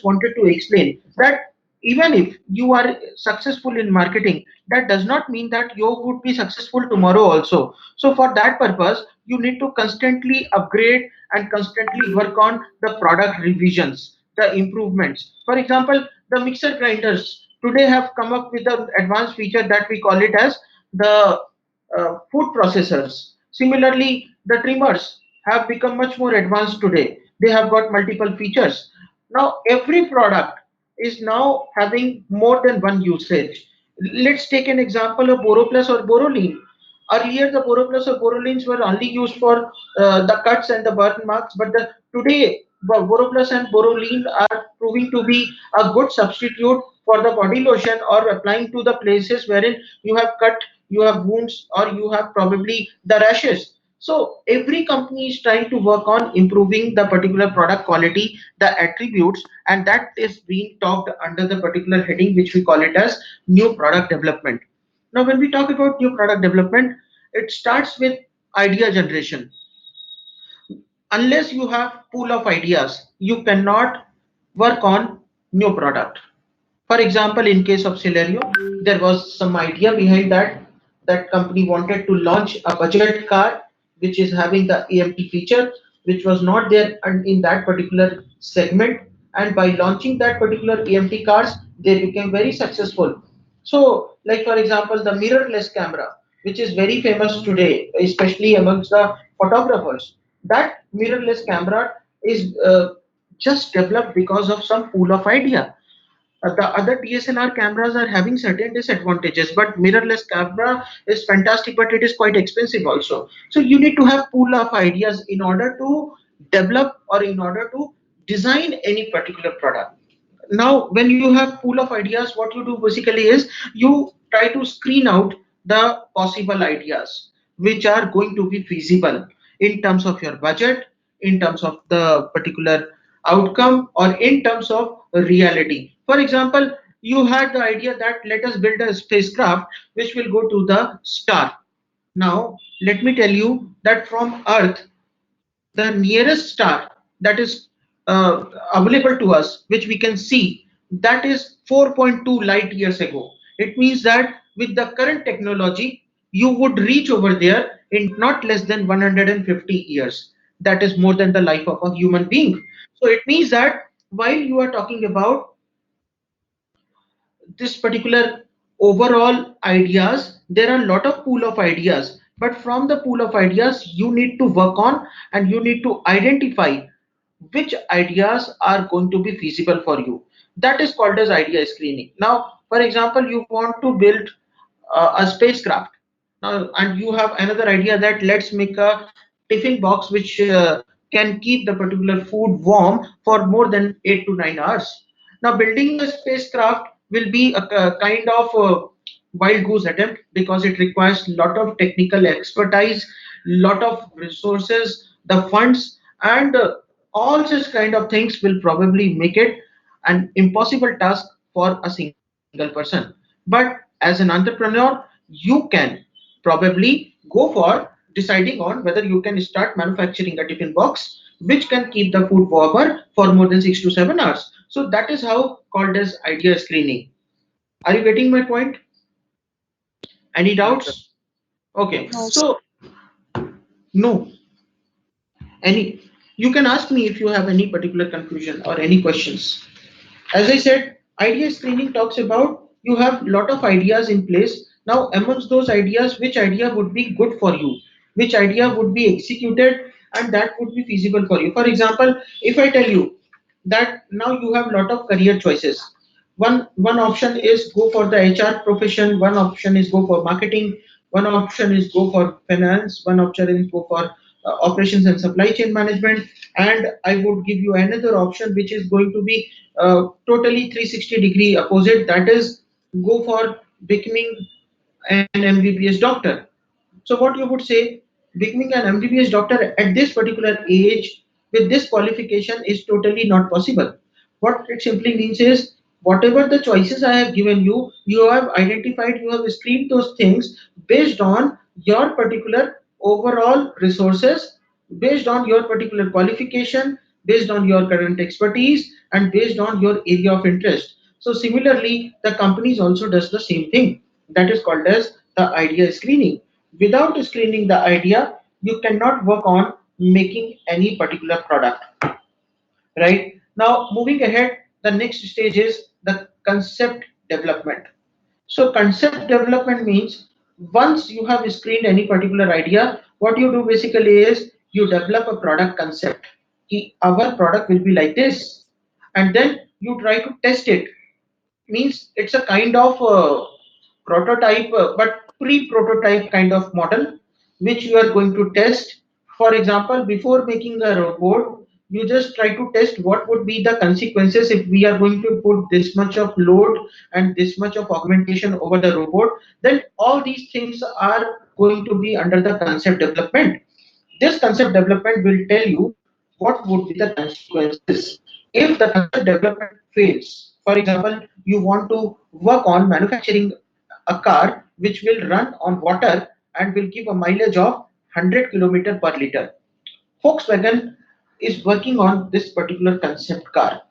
wanted to explain that even if you are successful in marketing, that does not mean that you would be successful tomorrow also. So for that purpose, you need to constantly upgrade and constantly work on the product revisions, the improvements. For example, the mixer grinders today have come up with an advanced feature that we call it as the food processors. Similarly, the trimmers have become much more advanced today. They have got multiple features. Now, every product is now having more than one usage. Let's take an example of Boroplus or Boroline. Earlier, the Boroplus or Borolines were only used for the cuts and the burn marks, but today Boroplus and Boroline are proving to be a good substitute for the body lotion or applying to the places wherein you have cut, you have wounds, or you have probably the rashes. So every company is trying to work on improving the particular product quality, the attributes, and that is being talked under the particular heading which we call it as new product development. Now, when we talk about new product development, it starts with idea generation. Unless you have pool of ideas, you cannot work on new product. For example, in case of Celerio, there was some idea behind that. That company wanted to launch a budget car which is having the AMT feature, which was not there in that particular segment. And by launching that particular AMT cars, they became very successful. So, like for example, the mirrorless camera, which is very famous today, especially amongst the photographers. That mirrorless camera is just developed because of some pool of idea. The other DSLR cameras are having certain disadvantages, but mirrorless camera is fantastic, but it is quite expensive also. So you need to have pool of ideas in order to develop or in order to design any particular product. Now, when you have pool of ideas, what you do basically is you try to screen out the possible ideas which are going to be feasible in terms of your budget, in terms of the particular outcome, or in terms of reality. For example, you had the idea that let us build a spacecraft which will go to the star. Now, let me tell you that from Earth, the nearest star that is available to us, which we can see, that is 4.2 light years ago. It means that with the current technology, you would reach over there in not less than 150 years. That is more than the life of a human being. So it means that while you are talking about this particular overall ideas, there are a lot of pool of ideas, but from the pool of ideas you need to work on and you need to identify which ideas are going to be feasible for you. That is called as idea screening. Now, for example, you want to build a spacecraft now, and you have another idea that let's make a tiffin box which can keep the particular food warm for more than 8 to 9 hours. Now, building a spacecraft will be a kind of wild goose attempt because it requires a lot of technical expertise, lot of resources, the funds, and all such kind of things will probably make it an impossible task for a single person. But as an entrepreneur, you can probably go for deciding on whether you can start manufacturing a tiffin box which can keep the food warmer for more than 6 to 7 hours. So that is how called as idea screening. Are you getting my point? Any No, sir. doubts? Okay. No, sir. So no, any you can ask me if you have any particular confusion or any questions. As I said, idea screening talks about you have lot of ideas in place. Now, amongst those ideas, which idea would be good for you? Which idea would be executed and that would be feasible for you? For example, if I tell you that now you have lot of career choices. One option is go for the HR profession, one option is go for marketing, one option is go for finance, one option is go for operations and supply chain management, and I would give you another option which is going to be totally 360-degree opposite, that is go for becoming an MBBS doctor. So what you would say, becoming an MBBS doctor at this particular age with this qualification is totally not possible. What it simply means is whatever the choices I have given you, you have identified, you have screened those things based on your particular overall resources, based on your particular qualification, based on your current expertise and based on your area of interest. So similarly, the companies also does the same thing. That is called as the idea screening. Without screening the idea, you cannot work on making any particular product. Right now, moving ahead, the next stage is the concept development. So concept development means once you have screened any particular idea, what you do basically is you develop a product concept. Our product will be like this, and then you try to test it. Means it's a kind of prototype, but pre-prototype kind of model which you are going to test. For example, before making a robot, you just try to test what would be the consequences if we are going to put this much of load and this much of augmentation over the robot. Then all these things are going to be under the concept development. This concept development will tell you what would be the consequences if the concept development fails. For example, you want to work on manufacturing a car which will run on water and will give a mileage of 100 kilometer per liter. Volkswagen is working on this particular concept car.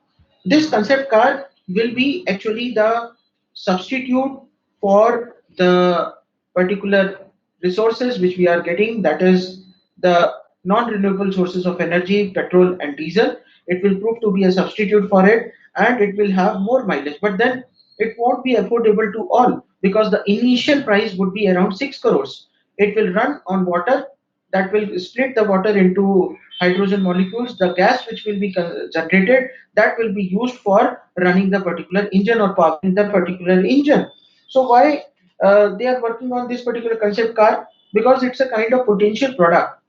This concept car will be actually the substitute for the particular resources which we are getting, that is the non-renewable sources of energy, petrol and diesel. It will prove to be a substitute for it, and it will have more mileage. But then it won't be affordable to all because the initial price would be around 6 crores. It will run on water that will split the water into hydrogen molecules. The gas which will be generated, that will be used for running the particular engine or powering the particular engine. So why they are working on this particular concept car? Because it's a kind of potential product.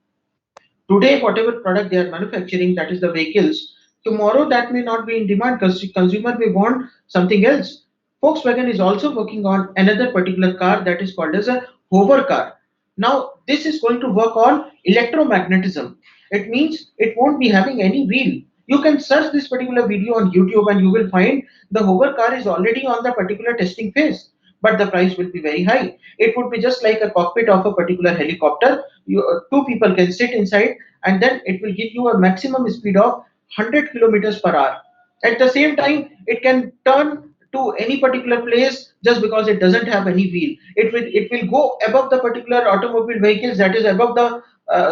Today, whatever product they are manufacturing, that is the vehicles, tomorrow that may not be in demand because consumer may want something else. Volkswagen is also working on another particular car that is called as a hover car. Now, this is going to work on electromagnetism. It means it won't be having any wheel. You can search this particular video on YouTube and you will find the hover car is already on the particular testing phase, but the price will be very high. It would be just like a cockpit of a particular helicopter. Two people can sit inside, and then it will give you a maximum speed of 100 kilometers per hour. At the same time, it can turn to any particular place just because it doesn't have any wheel. It will go above the particular automobile vehicles, that is above the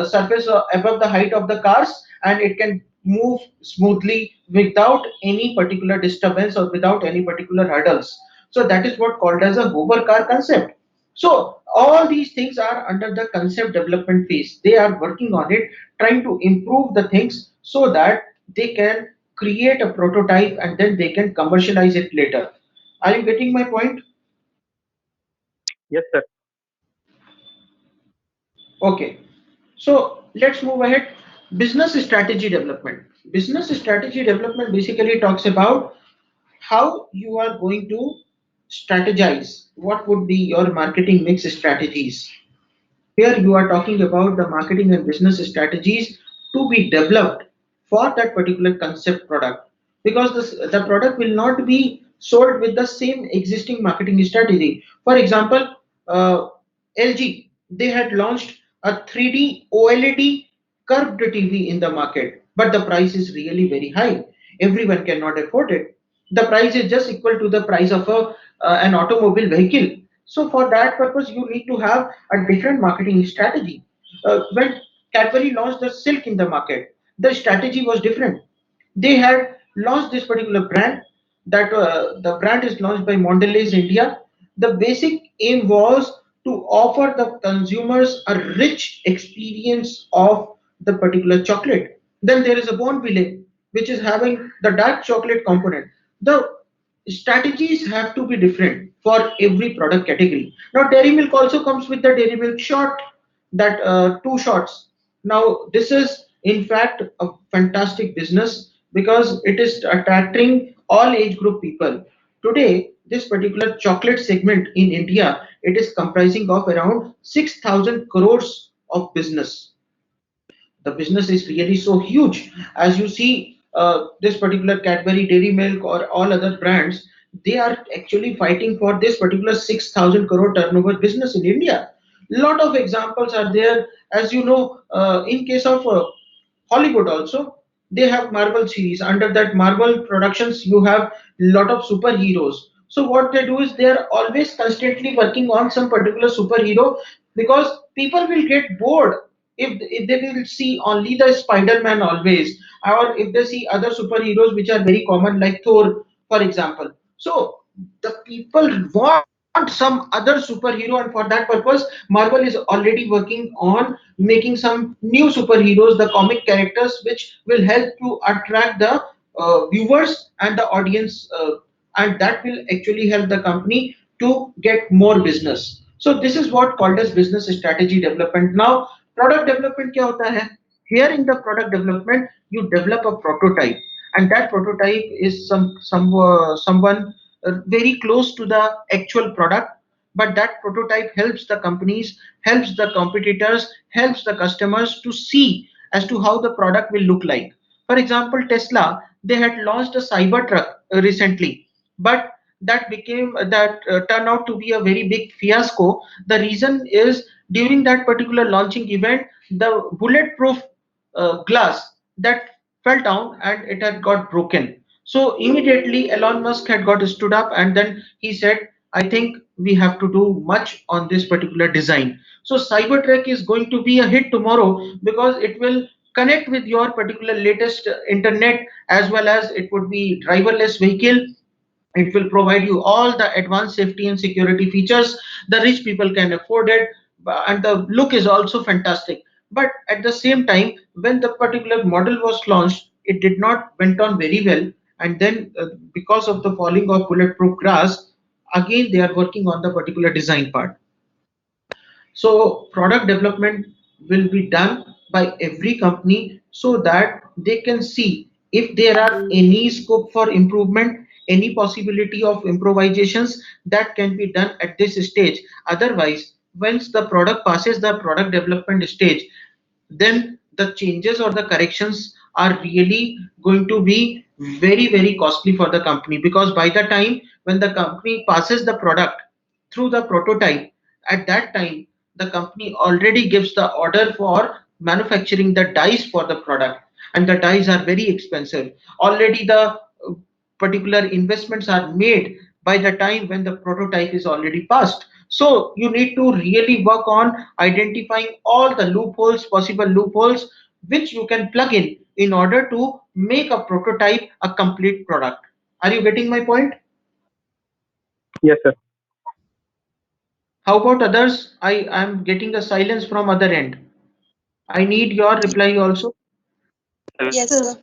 surface or above the height of the cars, and it can move smoothly without any particular disturbance or without any particular hurdles. So that is what called as a hover car concept. So all these things are under the concept development phase. They are working on it, trying to improve the things so that they can create a prototype and then they can commercialize it later. Are you getting my point? Yes, sir. Okay. So let's move ahead. Business strategy development. Business strategy development basically talks about how you are going to strategize. What would be your marketing mix strategies? Here you are talking about the marketing and business strategies to be developed for that particular concept product, because the product will not be sold with the same existing marketing strategy. For example, uh, LG, they had launched a 3D OLED curved TV in the market, but the price is really very high. Everyone cannot afford it. The price is just equal to the price of an automobile vehicle. So for that purpose, you need to have a different marketing strategy. When Cadbury launched the Silk in the market, the strategy was different. They had launched this particular brand. That the brand is launched by Mondelez India. The basic aim was to offer the consumers a rich experience of the particular chocolate. Then there is a Bonville, which is having the dark chocolate component. The strategies have to be different for every product category. Now, Dairy Milk also comes with the Dairy Milk shot, that two shots. Now, this is in fact a fantastic business because it is attracting all age group people. Today, this particular chocolate segment in India, it is comprising of around 6,000 crores of business. The business is really so huge. As you see, this particular Cadbury Dairy Milk or all other brands, they are actually fighting for this particular 6,000 crore turnover business in India. Lot of examples are there. As you know, in case of Hollywood also, they have Marvel series. Under that Marvel productions, you have lot of superheroes. So what they do is they are always constantly working on some particular superhero, because people will get bored if they will see only the Spider-Man always, or if they see other superheroes which are very common like Thor, for example. So the people want some other superhero, and for that purpose, Marvel is already working on making some new superheroes, the comic characters, which will help to attract the viewers and the audience, and that will actually help the company to get more business. So this is what called as business strategy development. Now product development क्या होता है? Here in the product development, you develop a prototype, and that prototype is someone very close to the actual product, but that prototype helps the companies, helps the competitors, helps the customers to see as to how the product will look like. For example, Tesla, they had launched a Cybertruck recently, but that turned out to be a very big fiasco. The reason is during that particular launching event, the bulletproof glass that fell down and it had got broken. So immediately Elon Musk had got stood up, and then he said, I think we have to do much on this particular design. So Cybertruck is going to be a hit tomorrow because it will connect with your particular latest internet, as well as it would be driverless vehicle. It will provide you all the advanced safety and security features. The rich people can afford it, and the look is also fantastic. But at the same time, when the particular model was launched, it did not went on very well. And then, because of the falling of bulletproof glass, again they are working on the particular design part. So product development will be done by every company so that they can see if there are any scope for improvement, any possibility of improvisations that can be done at this stage. Otherwise, once the product passes the product development stage, then the changes or the corrections are really going to be very, very costly for the company, because by the time when the company passes the product through the prototype, at that time the company already gives the order for manufacturing the dies for the product, and the dies are very expensive. Already the particular investments are made by the time when the prototype is already passed. So you need to really work on identifying all the loopholes, possible loopholes, which you can plug in order to make a prototype a complete product. Are you getting my point? Yes, sir. How about others? I am getting a silence from other end. I need your reply also. Yes, sir.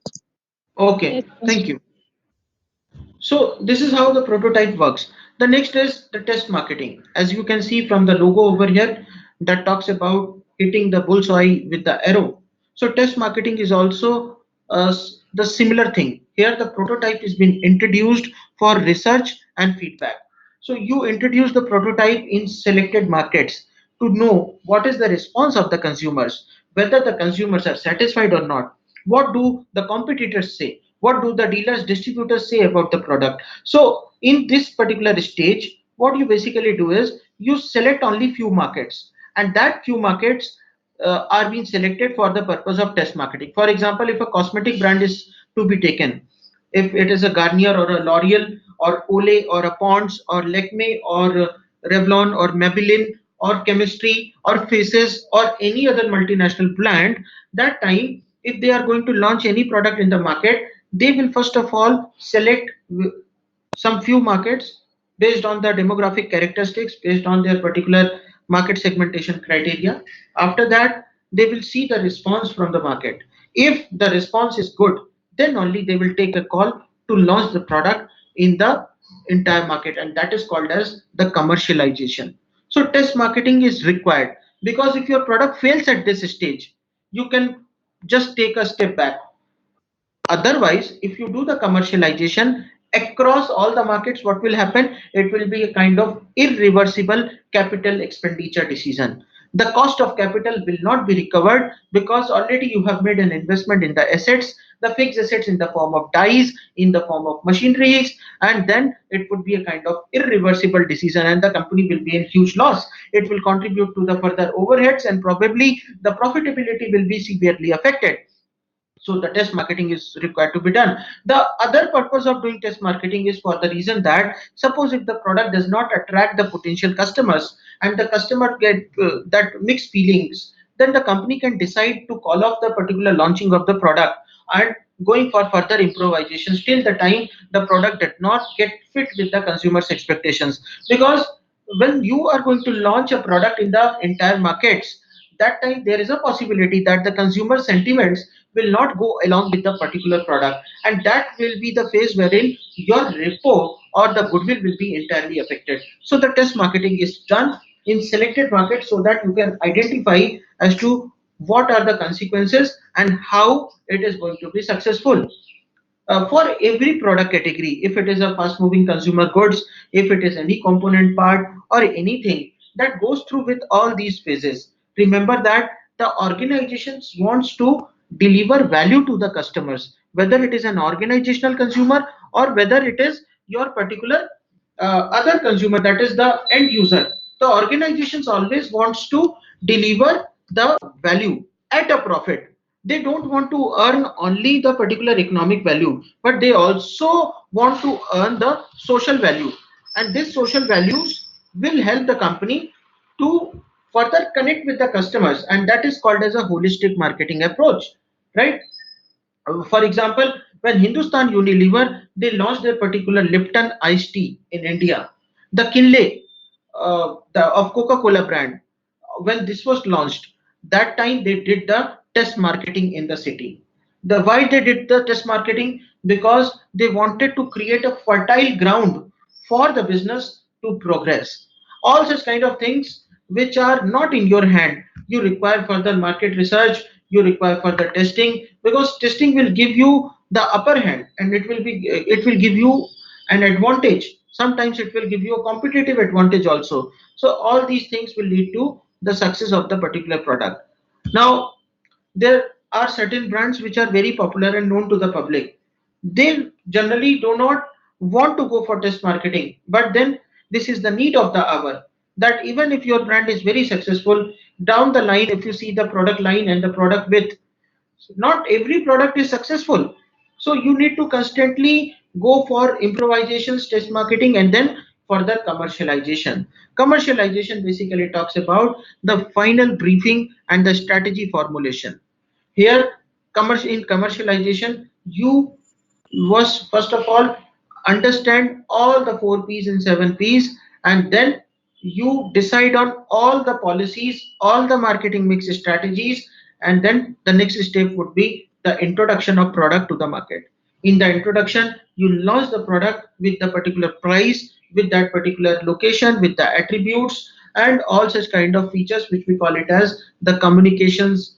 Okay, thank you. So this is how the prototype works. The next is the test marketing. As you can see from the logo over here, that talks about hitting the bullseye with the arrow. So test marketing is also the similar thing. Here the prototype is being introduced for research and feedback. So you introduce the prototype in selected markets to know what is the response of the consumers, whether the consumers are satisfied or not. What do the competitors say? What do the dealers, distributors say about the product? So in this particular stage, what you basically do is you select only few markets, and that few markets are being selected for the purpose of test marketing. For example, if a cosmetic brand is to be taken, if it is a Garnier or a L'Oreal or Olay or a Pond's or Lakme or Revlon or Maybelline or Chemistry or Faces or any other multinational brand, that time if they are going to launch any product in the market, they will first of all select some few markets based on the demographic characteristics, based on their particular market segmentation criteria. After that, they will see the response from the market. If the response is good, then only they will take a call to launch the product in the entire market, and that is called as the commercialization. So test marketing is required, because if your product fails at this stage, you can just take a step back. Otherwise, if you do the commercialization across all the markets, what will happen? It will be a kind of irreversible capital expenditure decision. The cost of capital will not be recovered, because already you have made an investment in the assets, the fixed assets in the form of dies, in the form of machineries, and then it would be a kind of irreversible decision, and the company will be in huge loss. It will contribute to the further overheads, and probably the profitability will be severely affected. So the test marketing is required to be done. The other purpose of doing test marketing is for the reason that suppose if the product does not attract the potential customers and the customer get that mixed feelings, then the company can decide to call off the particular launching of the product and going for further improvisations till the time the product did not get fit with the consumer's expectations. Because when you are going to launch a product in the entire markets, that time there is a possibility that the consumer sentiments will not go along with the particular product, and that will be the phase wherein your repo or the goodwill will be entirely affected. So the test marketing is done in selected markets so that you can identify as to what are the consequences and how it is going to be successful. For every product category, if it is a fast moving consumer goods, if it is any component part or anything that goes through with all these phases, remember that the organizations wants to deliver value to the customers, whether it is an organizational consumer or whether it is your particular other consumer, that is the end user. The organizations always wants to deliver the value at a profit. They don't want to earn only the particular economic value, but they also want to earn the social value, and these social values will help the company to further connect with the customers, and that is called as a holistic marketing approach, right? For example, when Hindustan Unilever they launched their particular Lipton iced tea in India, the Kinley of Coca-Cola brand, when this was launched, that time they did the test marketing in the city. The why they did the test marketing? Because they wanted to create a fertile ground for the business to progress. All such kind of things which are not in your hand, you require further market research, you require further testing, because testing will give you the upper hand and it will give you an advantage. Sometimes it will give you a competitive advantage also. So all these things will lead to the success of the particular product. Now there are certain brands which are very popular and known to the public. They generally do not want to go for test marketing, but then this is the need of the hour, that even if your brand is very successful, down the line if you see the product line and the product width, not every product is successful. So you need to constantly go for improvisations, test marketing, and then further commercialization. Commercialization basically talks about the final briefing and the strategy formulation. Here, in commercialization, you was first of all understand all the 4 P's and 7 P's, and then you decide on all the policies, all the marketing mix strategies, and then the next step would be the introduction of product to the market. In the introduction, you launch the product with the particular price, with that particular location, with the attributes, and all such kind of features, which we call it as the communications,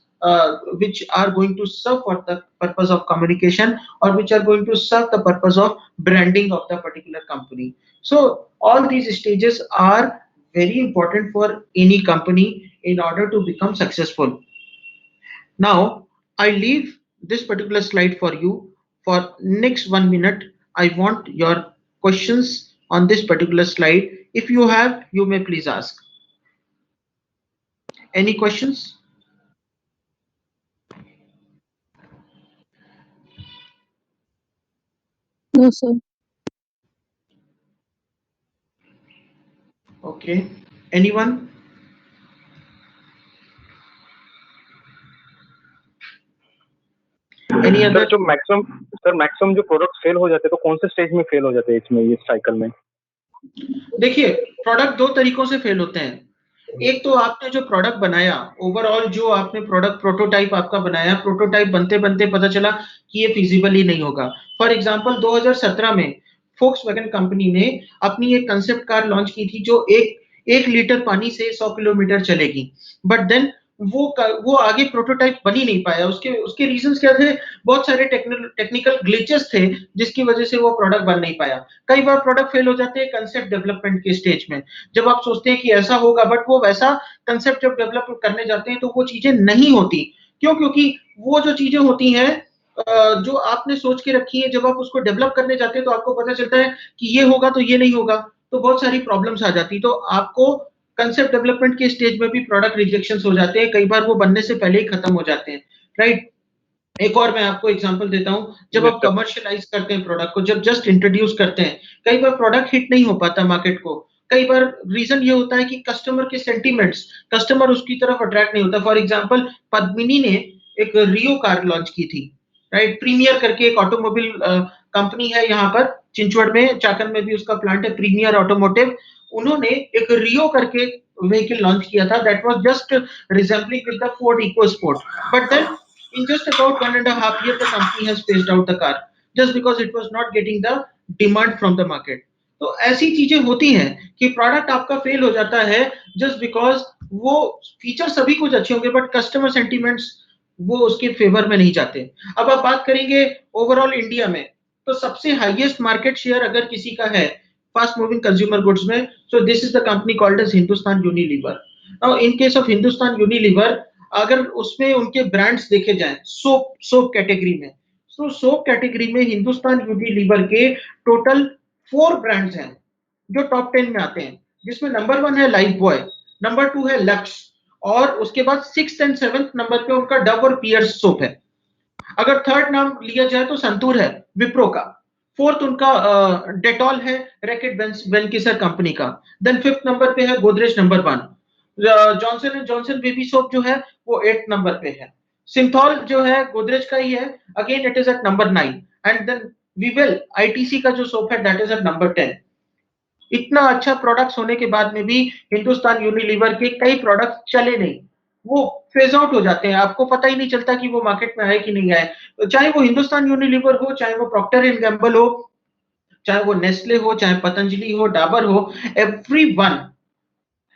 which are going to serve for the purpose of communication or which are going to serve the purpose of branding of the particular company. So all these stages are very important for any company in order to become successful. Now I leave this particular slide for you for next 1 minute. I want your questions on this particular slide. If you have, you may please ask. Any questions? No, sir. Okay. Anyone? Any sir other? जो maximum जो product fail हो जाते हैं तो कौन से stage में fail हो जाते हैं इसमें, ये साइकिल में? देखिए, प्रोडक्ट दो तरीकों से फेल होते हैं। एक तो आपने जो प्रोडक्ट बनाया, ओवरऑल जो आपने प्रोडक्ट प्रोटोटाइप आपका बनाया, प्रोटोटाइप बनते बनते पता चला कि ये फिजिबल ही नहीं होगा। फॉर एग्जांपल 2017 में फोक्सवैगन कंपनी ने अपनी एक कंसेप्ट कार लॉन्च की थी जो एक लीटर पानी से 100 किलोमीटर चलेगी, बट देन वो आगे प्रोटोटाइप बन ही नहीं पाया। उसके उसके रीजंस क्या थे? बहुत सारे टेक्निकल ग्लिचेस थे जिसकी वजह से वो प्रोडक्ट बन नहीं पाया। कई बार प्रोडक्ट फेल हो जाते हैं कंसेप्ट डेवलपमेंट के स्टेज में, जब आप सोचते हैं कि ऐसा होगा, बट वो वैसा कंसेप्ट जब डेवलप करने जाते हैं तो वो चीजें नहीं होती। क्यों? क्योंकि वो जो चीजें होती हैं जो आपने सोच के रखी है, जब आप उसको डेवलप करने जाते हैं तो आपको पता चलता है कि ये होगा तो ये नहीं होगा, तो बहुत सारी प्रॉब्लम्स आ जाती। तो आपको कंसेप्ट डेवलपमेंट के स्टेज में भी प्रोडक्ट रिजेक्शन हो जाते हैं, कई बार वो बनने से पहले ही खत्म हो जाते हैं, राइट? एक और मैं आपको एग्जांपल देता हूँ, जब यस आप सर। कमर्शियलाइज़ करते हैं प्रोडक्ट को, जब जस्ट इंट्रोड्यूस करते हैं, कई बार प्रोडक्ट हिट नहीं हो पाता मार्केट को। कई बार रीज़न ये होता है कि कस्टमर के सेंटिमेंट्स, कस्टमर उसकी तरफ अट्रैक्ट नहीं होता। फॉर एग्जांपल पद्मिनी ने एक रियो कार लॉन्च की थी, राइट? प्रीमियर करके एक ऑटोमोबाइल कंपनी है यहाँ पर चिंचवड में, चाकन में भी उसका प्लांट है, प्रीमियर ऑटोमोटिव। उन्होंने एक रियो करके व्हीकल लॉन्च किया था that was just resembling with the Ford EcoSport. But then in just about 1.5 years, the company has phased out the car just because it was not getting the demand from the market. तो ऐसी चीजें होती हैं कि product आपका fail हो जाता है जस्ट बिकॉज वो फीचर सभी कुछ अच्छे होंगे बट कस्टमर सेंटिमेंट्स वो उसके फेवर में नहीं जाते। अब आप बात करेंगे ओवरऑल इंडिया में, तो सबसे हाईएस्ट मार्केट शेयर अगर किसी का है फास्ट मूविंग कंज्यूमर गुड्स में, so this is the company called as Hindustan Unilever. Now in case of Hindustan Unilever, अगर उसमें उनके ब्रांड्स देखे जाएं सोप सोप कैटेगरी में, तो सोप कैटेगरी में हिंदुस्तान यूनिलीवर के टोटल 4 ब्रांड्स हैं जो टॉप 10 में आते हैं, जिसमें नंबर 1 है लाइफ बॉय, नंबर 2 है लक्स, और उसके बाद 6th एंड 7th नंबर पे उनका डव और पियर्स सोप है। अगर थर्ड नाम लिया जाए तो संतूर है विप्रो का, फोर्थ उनका डेटॉल है रैकेट वेंकिसर कंपनी का, देन फिफ्थ नंबर पे है Godrej number 1, Johnson and Johnson baby soap जो है वो 8th नंबर पे है, सिंथॉल जो है गोदरेज का ही है, again it is at number 9, and then Vivel ITC का जो सोप है दैट इज एट नंबर 10। इतना अच्छा प्रोडक्ट्स होने के बाद में भी हिंदुस्तान यूनिलीवर के कई प्रोडक्ट चले नहीं, वो फेज आउट हो जाते हैं, आपको पता ही नहीं चलता कि वो मार्केट में आए कि नहीं आए। तो चाहे वो हिंदुस्तान यूनिलीवर हो, चाहे वो प्रॉक्टर एंड गैम्बल हो, चाहे वो नेस्ले हो, चाहे पतंजलि हो, डाबर हो, everyone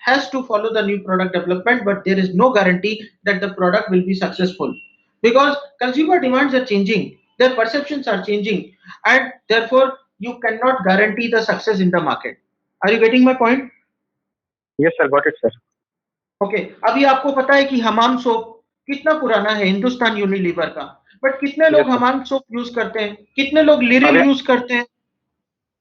has to follow the new product development, but there is no guarantee that the product will be successful because consumer demands are changing, their perceptions are changing, and therefore you cannot guarantee the success in the market. Are you getting my point? Yes sir, got it sir. Okay अभी आपको पता है कि हमाम soap कितना पुराना है Hindustan Unilever का, but कितने यस लोग सर। हमाम सोप यूज करते हैं, कितने लोग लिरिल अभी यूज करते हैं,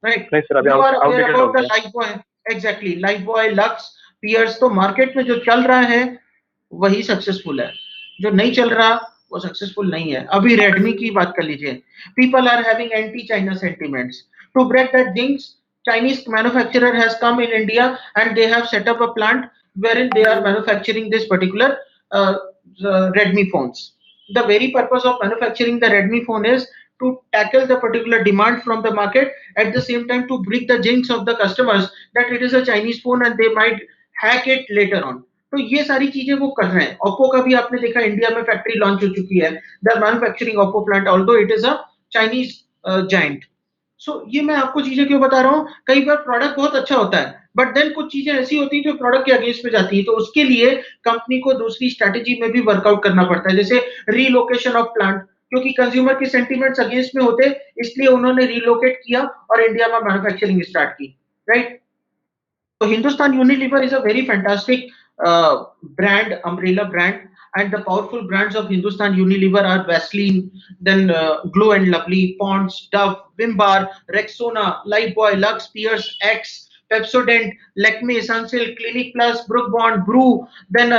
राइट? नहीं सर, अभी यू आर अवेयर आउटडेटेड हो अबाउट द गया। Lifebuoy, exactly Lifebuoy, Lux, Pears, तो मार्केट में जो चल रहा है वही सक्सेसफुल है, जो नहीं चल रहा वो सक्सेसफुल नहीं है। अभी रेडमी की बात कर लीजिए, people are having anti China sentiments, to break that jinx Chinese manufacturer has come in India and they have set up a plant wherein they are manufacturing this particular uh, Redmi phones. The very purpose of manufacturing the Redmi phone is to tackle the particular demand from the market, at the same time to break the jinx of the customers that it is a Chinese phone and they might hack it later on. तो ये सारी चीजें वो कर रहे हैं। Oppo का भी आपने देखा इंडिया में फैक्ट्री लॉन्च हो चुकी है, the manufacturing Oppo plant although it is a Chinese giant. So ये मैं आपको चीजें क्यों बता रहा हूँ, कई बार प्रोडक्ट बहुत अच्छा होता है बट देन कुछ चीजें ऐसी होती हैं जो प्रोडक्ट के अगेंस्ट में जाती है, तो उसके लिए कंपनी को दूसरी स्ट्रेटेजी में भी वर्कआउट करना पड़ता है, जैसे रीलोकेशन ऑफ प्लांट, क्योंकि कंज्यूमर के सेंटीमेंट्स अगेंस्ट में होते इसलिए उन्होंने रीलोकेट किया और इंडिया में मैन्युफैक्चरिंग स्टार्ट की, right? So Hindustan Unilever is a very fantastic brand, umbrella brand, and the powerful brands of Hindustan Unilever are Vaseline, then Glow and Lovely, Ponds, Dove, Wimbar, Rexona, Lifebuoy, Lux, Pierce, X, Pepsodent, Lakme, Sunsilk, Clinic Plus, Brook Bond, Brew, then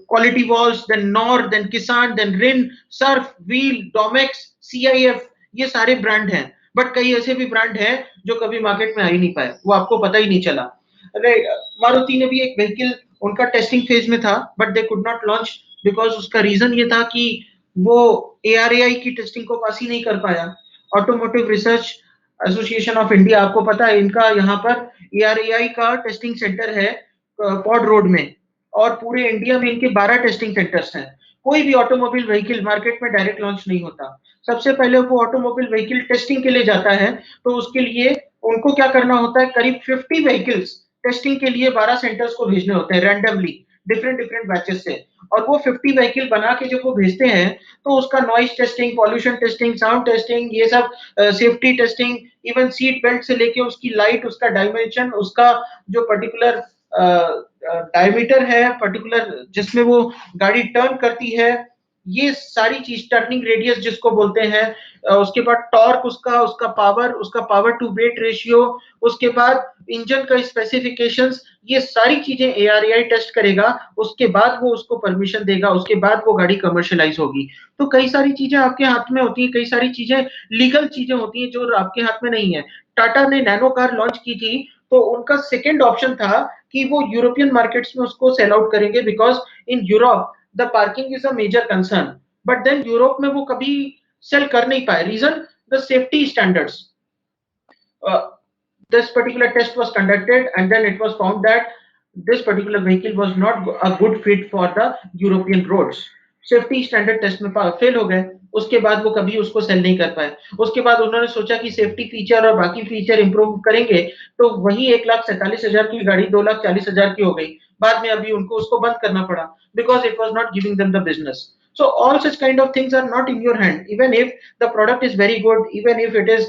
Quality Walls, then Nor, then Kisan, then Rin, Surf, Wheel, Domex, CIF, ये सारे brand हैं, but कई ऐसे भी brand हैं जो कभी market में आ ही नहीं पाए, वो आपको पता ही नहीं चला। अरे मारुति ने भी एक व्हीकल उनका टेस्टिंग फेज में था but they could not launch because उसका रीजन ये था कि वो एआरएआई की टेस्टिंग को पास ही नहीं कर पाया। Automotive research association of India, आपको पता है इनका यहाँ पर एआरएआई का टेस्टिंग सेंटर है पॉड रोड में, और पूरे इंडिया में इनके 12 टेस्टिंग सेंटर्स हैं। कोई भी ऑटोमोबाइल व्हीकल मार्केट में डायरेक्ट लॉन्च नहीं होता, सबसे पहले वो ऑटोमोबाइल व्हीकल टेस्टिंग के लिए जाता है, तो उसके लिए उनको क्या करना होता है, करीब 50 व्हीकल्स टेस्टिंग के लिए 12 सेंटर्स को भेजने होते हैं रैंडमली, डिफरेंट डिफरेंट बैचेस से, और वो 50 व्हीकल बना के जब वो भेजते हैं तो उसका noise testing, pollution testing, sound testing, ये सब safety testing, even seat belt से लेके उसकी लाइट, उसका डायमेंशन, उसका जो पर्टिकुलर डायमीटर है पर्टिकुलर जिसमें वो गाड़ी टर्न करती है, ये सारी चीज, टर्निंग रेडियस जिसको बोलते हैं, उसके बाद टॉर्क, उसका उसका पावर टू वेट रेशियो, उसके बाद इंजन का स्पेसिफिकेशंस, ये सारी चीजें एआरएआई टेस्ट करेगा। उसके बाद वो उसको परमिशन देगा, उसके बाद वो गाड़ी कमर्शियलाइज होगी। तो कई सारी चीजें आपके हाथ में होती हैं, कई सारी चीजें लीगल चीजें होती हैं जो आपके हाथ में नहीं है। टाटा ने नैनो कार लॉन्च की थी, तो उनका सेकेंड ऑप्शन था कि वो यूरोपियन मार्केट्स में उसको सेल आउट करेंगे, because in Europe the parking is a major concern. But then Europe में वो कभी सेल कर नहीं पाए। Reason, the safety standards. This particular test was conducted and then it was found that this particular vehicle was not a good fit for the European roads. Safety standard test में fail हो गए। उसके बाद वो कभी उसको cell नहीं कर पाए। उसके बाद उन्होंने सोचा कि सेफ्टी फीचर और बाकी फीचर इंप्रूव करेंगे, तो वही 1,47,000 की गाड़ी 2,40,000 की हो गई। बाद में अभी उनको उसको बंद करना पड़ा, because it was not giving them the business. So all such kind of things are not in your hand. Even if the product is very good, even if it is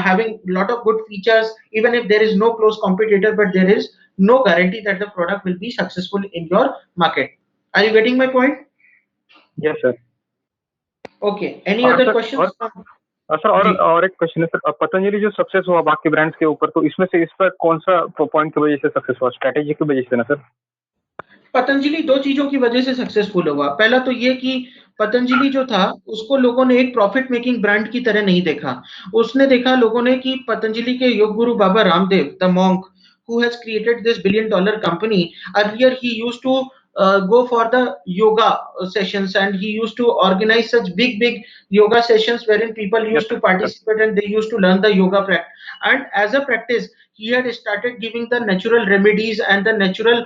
having lot of good features, even if there is no close competitor, but there is no guarantee that the product will be successful in your market. Are you getting my point? Yes sir. Okay. Any और other sir questions from? Sir ji, और एक question है sir, Patanjali जो success हुआ बाकी brands के ऊपर, तो इसमें से इस पर कौन सा पॉइंट की वजह से सक्सेस हुआ, स्ट्रेटेजी की वजह से ना सर? पतंजलि दो चीजों की वजह से सक्सेसफुल हुआ। पहला तो ये कि पतंजलि जो था उसको लोगों ने एक प्रॉफिट मेकिंग ब्रांड की तरह नहीं देखा। उसने देखा लोगों ने कि पतंजलि के योग गुरु Baba Ramdev, the monk who has created this billion-dollar company, earlier he used to go for the yoga sessions, and he used to organize such big yoga sessions wherein people yes used to sir. participate and they used to learn the yoga practice. And as a practice, he had started giving the natural remedies and the natural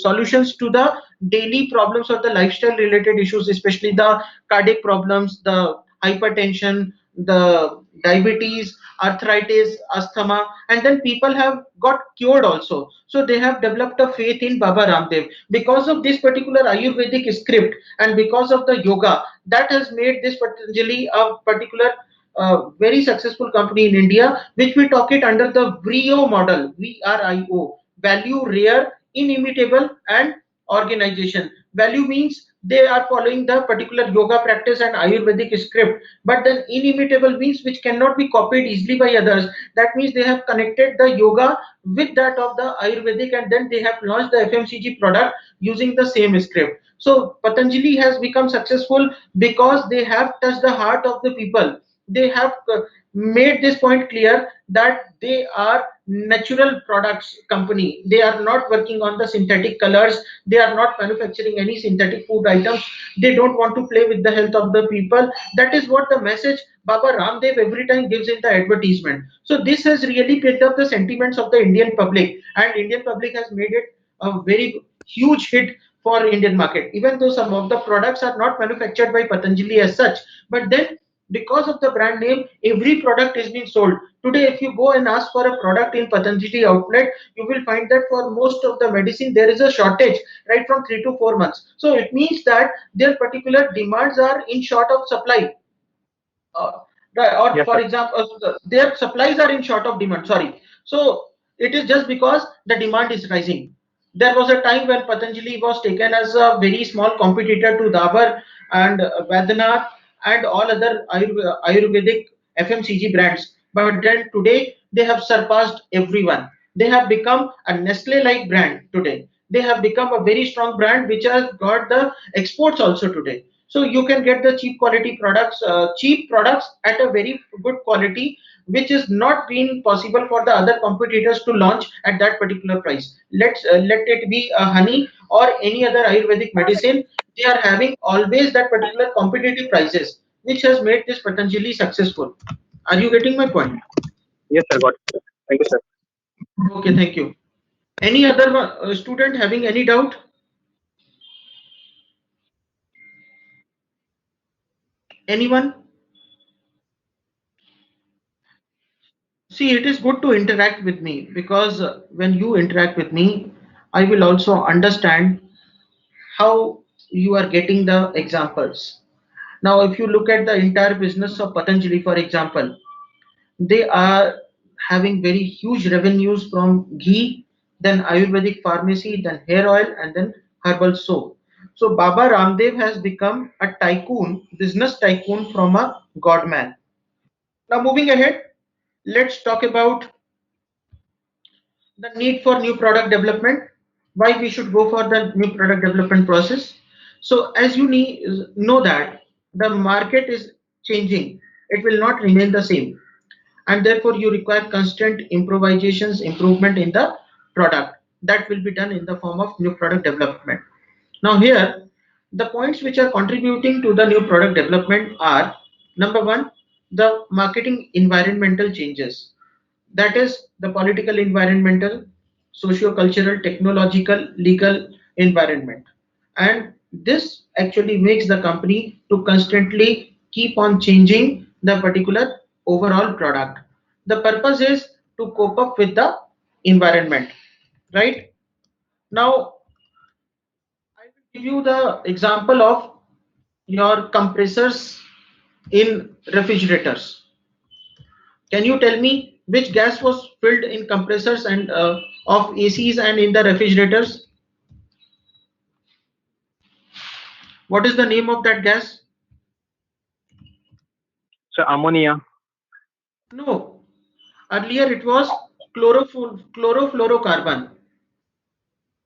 solutions to the daily problems or the lifestyle related issues, especially the cardiac problems, the hypertension, the diabetes, arthritis, asthma, and then people have got cured also. So they have developed a faith in Baba Ramdev because of this particular Ayurvedic script, and because of the yoga that has made this Patanjali a particular very successful company in India, which we talk it under the VRIO model, VRIO, value, rare, inimitable, and organization. Value means they are following the particular yoga practice and Ayurvedic script, but then inimitable means which cannot be copied easily by others. That means they have connected the yoga with that of the Ayurvedic, and then they have launched the FMCG product using the same script. So Patanjali has become successful because they have touched the heart of the people. They have made this point clear that they are natural products company. They are not working on the synthetic colors. They are not manufacturing any synthetic food items. They don't want to play with the health of the people. That is what the message Baba Ramdev every time gives in the advertisement. So this has really picked up the sentiments of the Indian public, and Indian public has made it a very huge hit for Indian market. Even though some of the products are not manufactured by Patanjali as such, but then because of the brand name, every product is being sold. Today, if you go and ask for a product in Patanjali outlet, you will find that for most of the medicine there is a shortage right from 3 to 4 months. So it means that their particular demands are in short of supply. uh, or yes for sir. example, their supplies are in short of demand, sorry. So it is just because the demand is rising. There was a time when Patanjali was taken as a very small competitor to Dabur and Vedanath and all other Ayurvedic FMCG brands, but then today they have surpassed everyone. They have become a Nestle like brand today. They have become a very strong brand which has got the exports also today. So you can get the cheap products at a very good quality, which is not been possible for the other competitors to launch at that particular price. Let it be a honey or any other Ayurvedic medicine, they are having always that particular competitive prices, which has made this Patanjali successful. Are you getting my point? Yes sir, got it. Thank you sir. Okay, thank you. Any other student having any doubt? Anyone? See, it is good to interact with me, because when you interact with me, I will also understand how you are getting the examples. Now, if you look at the entire business of Patanjali, for example, they are having very huge revenues from ghee, then Ayurvedic pharmacy, then hair oil, and then herbal soap. So Baba Ramdev has become a tycoon, business tycoon from a godman. Now moving ahead, let's talk about the need for new product development, why we should go for the new product development process. So as you know that the market is changing, it will not remain the same, and therefore you require constant improvisations, improvement in the product. That will be done in the form of new product development. Now here, the points which are contributing to the new product development are: number one, the marketing environmental changes, that is the political, environmental, socio-cultural, technological, legal environment. And this actually makes the company to constantly keep on changing the particular overall product. The purpose is to cope up with the environment, right? Now I will give you the example of your compressors in refrigerators. Can you tell me which gas was filled in compressors and of ACs and in the refrigerators? What is the name of that gas? So ammonia. No, earlier it was chlorofluorocarbon.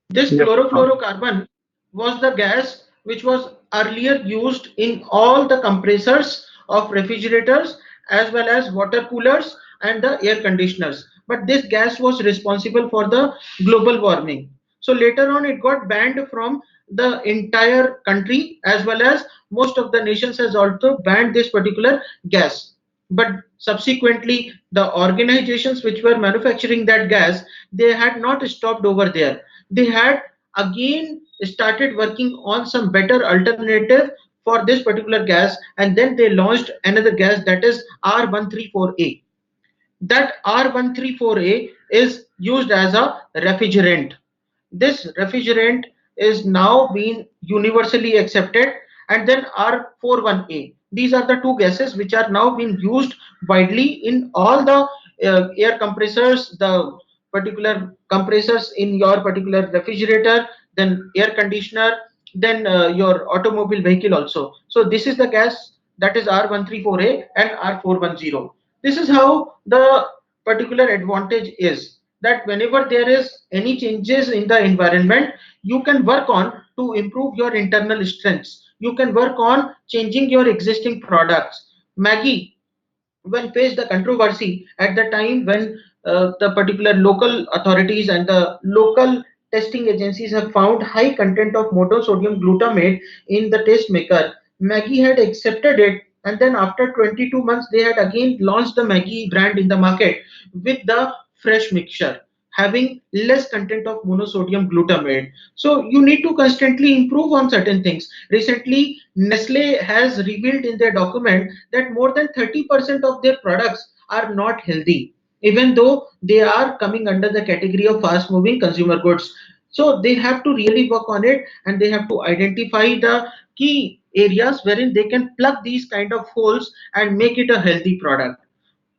This Yes. chlorofluorocarbon was the gas which was earlier used in all the compressors of refrigerators as well as water coolers and the air conditioners. But this gas was responsible for the global warming. So later on it got banned from the entire country, as well as most of the nations has also banned this particular gas. But subsequently the organizations which were manufacturing that gas, they had not stopped over there. They had again started working on some better alternative for this particular gas, and then they launched another gas, that is R134A. That R134A is used as a refrigerant. This refrigerant is now being universally accepted. And then R41A. These are the two gases which are now being used widely in all the air compressors, the particular compressors in your particular refrigerator, then air conditioner, then your automobile vehicle also. So this is the gas, that is R134A and R410. This is how the particular advantage is, that whenever there is any changes in the environment, you can work on to improve your internal strengths, you can work on changing your existing products. Maggie, when faced the controversy at the time when the particular local authorities and the local testing agencies have found high content of monosodium glutamate in the test maker, Maggie had accepted it, and then after 22 months they had again launched the Maggie brand in the market with the fresh mixture having less content of monosodium glutamate. So you need to constantly improve on certain things. Recently Nestle has revealed in their document that more than 30% of their products are not healthy, even though they are coming under the category of fast moving consumer goods. So they have to really work on it, and they have to identify the key areas wherein they can plug these kind of holes and make it a healthy product.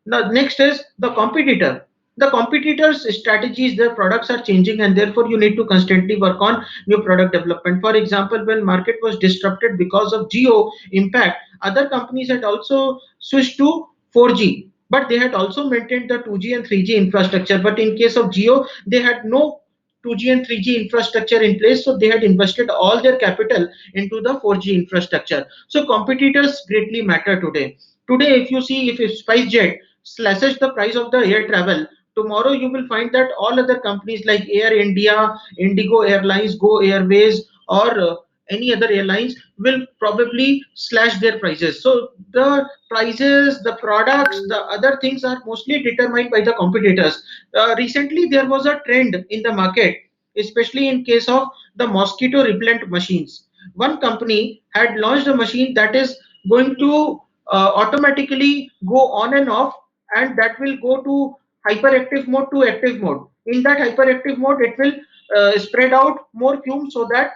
Now, next is the competitor. The competitors' strategies, their products are changing, and therefore you need to constantly work on new product development. For example, when market was disrupted because of geo impact, other companies had also switched to 4G, but they had also maintained the 2G and 3G infrastructure. But in case of geo, they had no 2G and 3G infrastructure in place, so they had invested all their capital into the 4G infrastructure. So competitors greatly matter today. Today, if you see, if SpiceJet slashes the price of the air travel, tomorrow you will find that all other companies like Air India, Indigo Airlines, Go Airways, or any other airlines will probably slash their prices. So the prices, the products, the other things are mostly determined by the competitors. Recently there was a trend in the market, especially in case of the mosquito repellent machines. One company had launched a machine that is going to automatically go on and off, and that will go to hyperactive mode to active mode. In that hyperactive mode it will spread out more fumes so that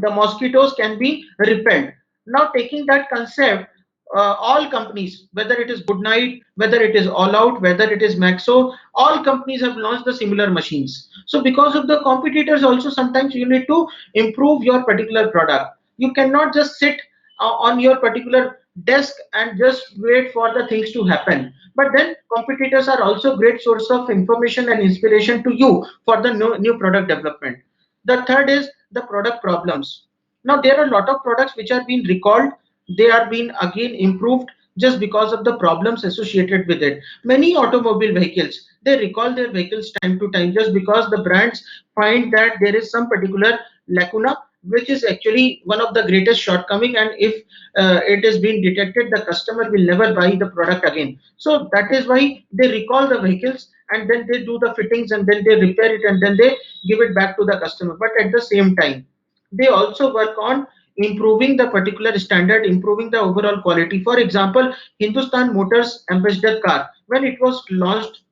the mosquitoes can be repelled. Now taking that concept, all companies, whether it is Goodnight, whether it is All Out, whether it is Maxo, all companies have launched the similar machines. So because of the competitors, also sometimes you need to improve your particular product. You cannot just sit on your particular desk and just wait for the things to happen. But then competitors are also great source of information and inspiration to you for the new product development. The third is the product problems. Now there are a lot of products which are being recalled, they are being again improved just because of the problems associated with it. Many automobile vehicles, they recall their vehicles time to time just because the brands find that there is some particular lacuna which is actually one of the greatest shortcoming, and if it is being detected, the customer will never buy the product again. So that is why they recall the vehicles and then they do the fittings and then they repair it and then they give it back to the customer. But at the same time, they also work on improving the particular standard, improving the overall quality. For example, Hindustan Motors Ambassador car, when it was launched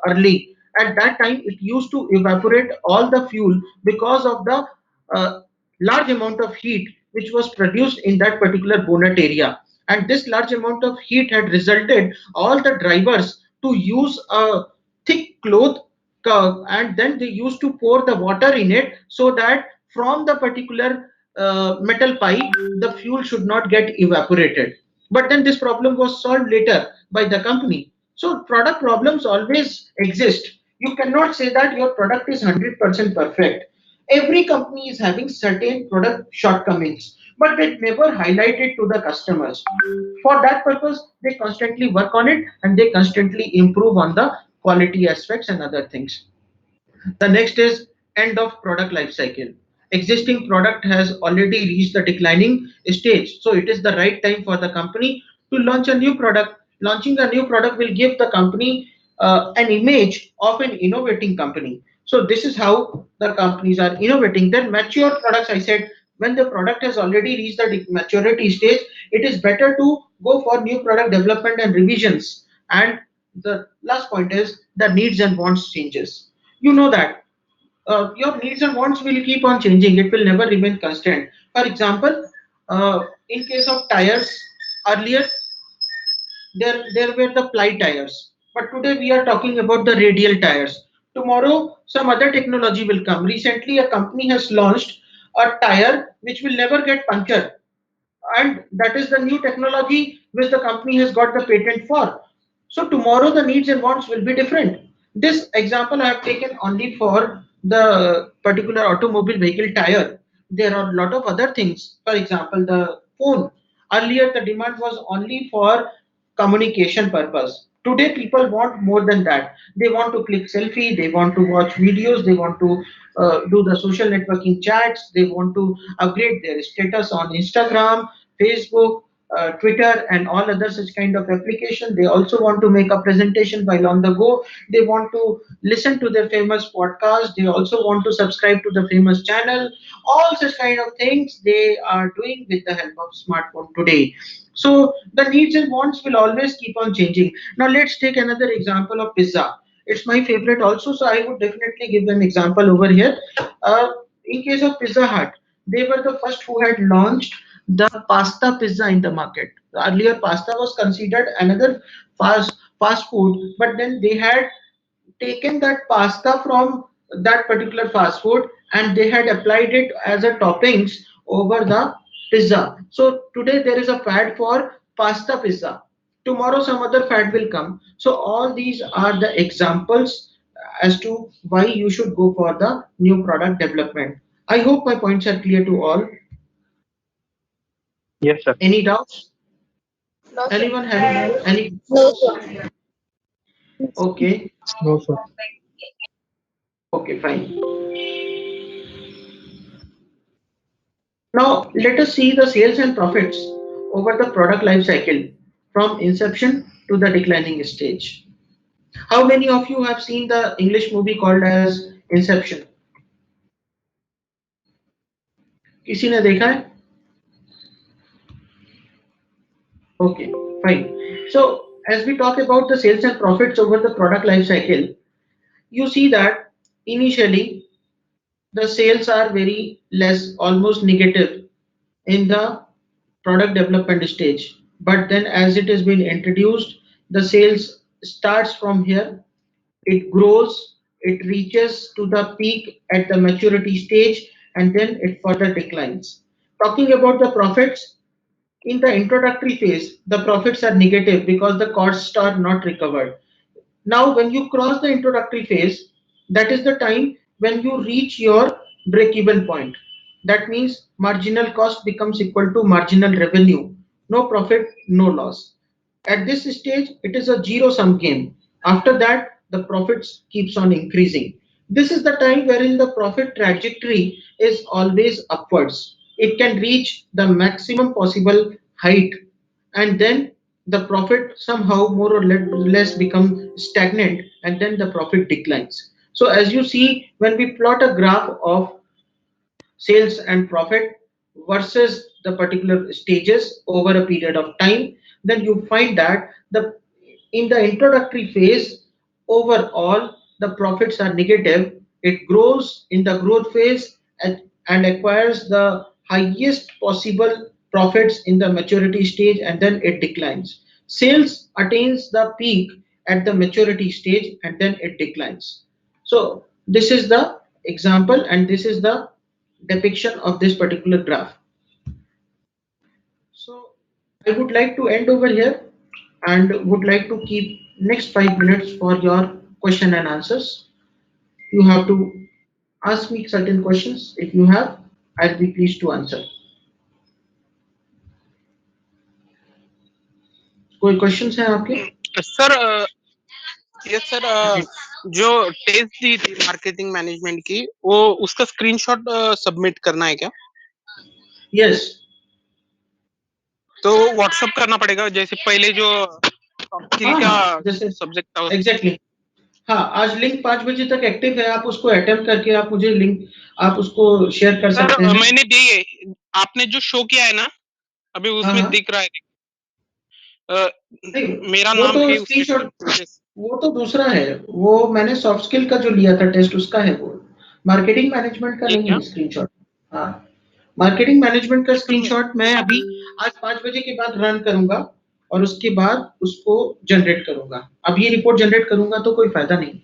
early, at that time it used to evaporate all the fuel because of the uh, large amount of heat which was produced in that particular bonnet area. And this large amount of heat had resulted all the drivers to use a thick cloth, and then they used to pour the water in it so that from the particular metal pipe the fuel should not get evaporated. But then this problem was solved later by the company. So product problems always exist. You cannot say that your product is 100% perfect. Every company is having certain product shortcomings, but they never highlight it to the customers. For that purpose, they constantly work on it and they constantly improve on the quality aspects and other things. The next is end of product life cycle. Existing product has already reached the declining stage, so it is the right time for the company to launch a new product. Launching a new product will give the company an image of an innovating company. So this is how the companies are innovating. Then mature products, I said, when the product has already reached the maturity stage, it is better to go for new product development and revisions. And the last point is the needs and wants changes. You know that your needs and wants will keep on changing, it will never remain constant. For example, in case of tires, earlier there were the ply tires, but today we are talking about the radial tires. Tomorrow some other technology will come. Recently a company has launched a tire which will never get punctured, and that is the new technology which the company has got the patent for. So tomorrow the needs and wants will be different. This example I have taken only for the particular automobile vehicle tire. There are a lot of other things. For example, the phone. Earlier the demand was only for communication purpose. Today people want more than that. They want to click selfie, they want to watch videos, they want to do the social networking chats, they want to upgrade their status on Instagram, Facebook, Twitter, and all other such kind of application. They also want to make a presentation while on the go. They want to listen to their famous podcast. They also want to subscribe to the famous channel. All such kind of things they are doing with the help of smartphone today. So the needs and wants will always keep on changing. Now let's take another example of pizza. It's my favorite also, so I would definitely give an example over here. Uh, in case of Pizza Hut, they were the first who had launched the pasta pizza in the market. Earlier, pasta was considered another fast food, but then they had taken that pasta from that particular fast food and they had applied it as a toppings over the pizza. So today there is a fad for pasta pizza. Tomorrow some other fad will come. So all these are the examples as to why you should go for the new product development. I hope my points are clear to all. Yes, sir. Any doubts? No, sir. Anyone having any? No, sir. Okay, No, sir. okay, fine. Now let us see the sales and profits over the product life cycle from inception to the declining stage. How many of you have seen the English movie called as Inception? किसी ने देखा है? Okay, fine. So as we talk about the sales and profits over the product life cycle, you see that initially the sales are very less, almost negative in the product development stage. but then as it has been introduced, the sales starts from here, it grows, it reaches to the peak at the maturity stage, and then it further declines. Talking about the profits, in the introductory phase, the profits are negative because the costs are not recovered. Now, when you cross the introductory phase, that is the time when you reach your break even point. That means marginal cost becomes equal to marginal revenue. No profit, no loss. At this stage, it is a zero sum game. After that, the profits keeps on increasing. This is the time wherein the profit trajectory is always upwards. It can reach the maximum possible height, and then the profit somehow more or less become stagnant, and then the profit declines. So as you see, when we plot a graph of sales and profit versus the particular stages over a period of time, then you find that the in the introductory phase, overall the profits are negative. It grows in the growth phase and acquires the highest possible profits in the maturity stage, and then it declines. Sales attains the peak at the maturity stage, and then it declines. So this is the example, and this is the depiction of this particular graph. So I would like to end over here and would like to keep next 5 minutes for your question and answers. You have to ask me certain questions. If you have, I'll be pleased to answer. कोई questions हैं आपके? Sir yes sir जो test दी थी marketing management की वो उसका screenshot submit करना है क्या? यस, तो व्हाट्सअप करना पड़ेगा जैसे पहले जो स्किल हाँ का हाँ, जैसे सब्जेक्ट था एग्जैक्टली हाँ, आज लिंक 5 बजे तक एक्टिव है, आप उसको अटेम्प्ट करके आप मुझे लिंक आप उसको शेयर कर सर सकते हैं। मैंने दी है, आपने जो शो किया है ना अभी हाँ उसमें हाँ, दिख रहा है नहीं, मेरा वो नाम तो है उसमें स्क्रीनशॉट, सर। वो तो दूसरा है। वो मैंने सॉफ्ट स्किल का जो लिया था टेस्ट, उसका है वो। मार्केटिंग मैनेजमेंट का ये नहीं क्या है स्क्रीनशॉट। हाँ, मार्केटिंग मैनेजमेंट का सर स्क्रीनशॉट मैं अभी आज 5 बजे के बाद रन करूंगा और उसके बाद उसको जनरेट करूंगा। अब ये रिपोर्ट जनरेट करूंगा तो कोई फायदा नहीं।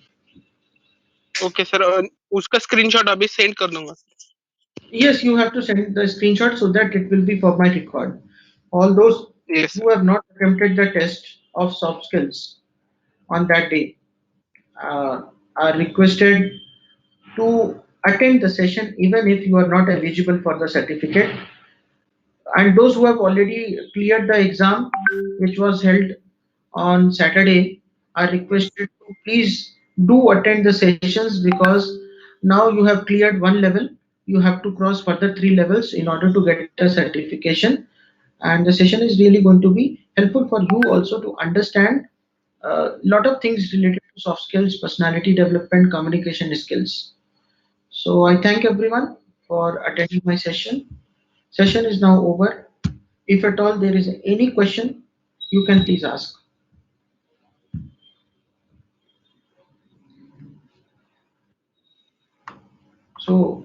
ओके सर उसका स्क्रीनशॉट अभी सेंड कर दूंगा। Yes, you have to send the screenshot so that it will be for my record. All those yes who have not attempted the test of soft skills on that day uh, are requested to attend the session even if you are not eligible for the certificate. And those who have already cleared the exam, which was held on Saturday, are requested to please do attend the sessions, because now you have cleared one level. You have to cross further 3 levels in order to get a certification. And the session is really going to be helpful for you also to understand a lot of things related to soft skills, personality development, communication skills. So I thank everyone for attending my session. Session is now over. If at all there is any question, you can please ask. So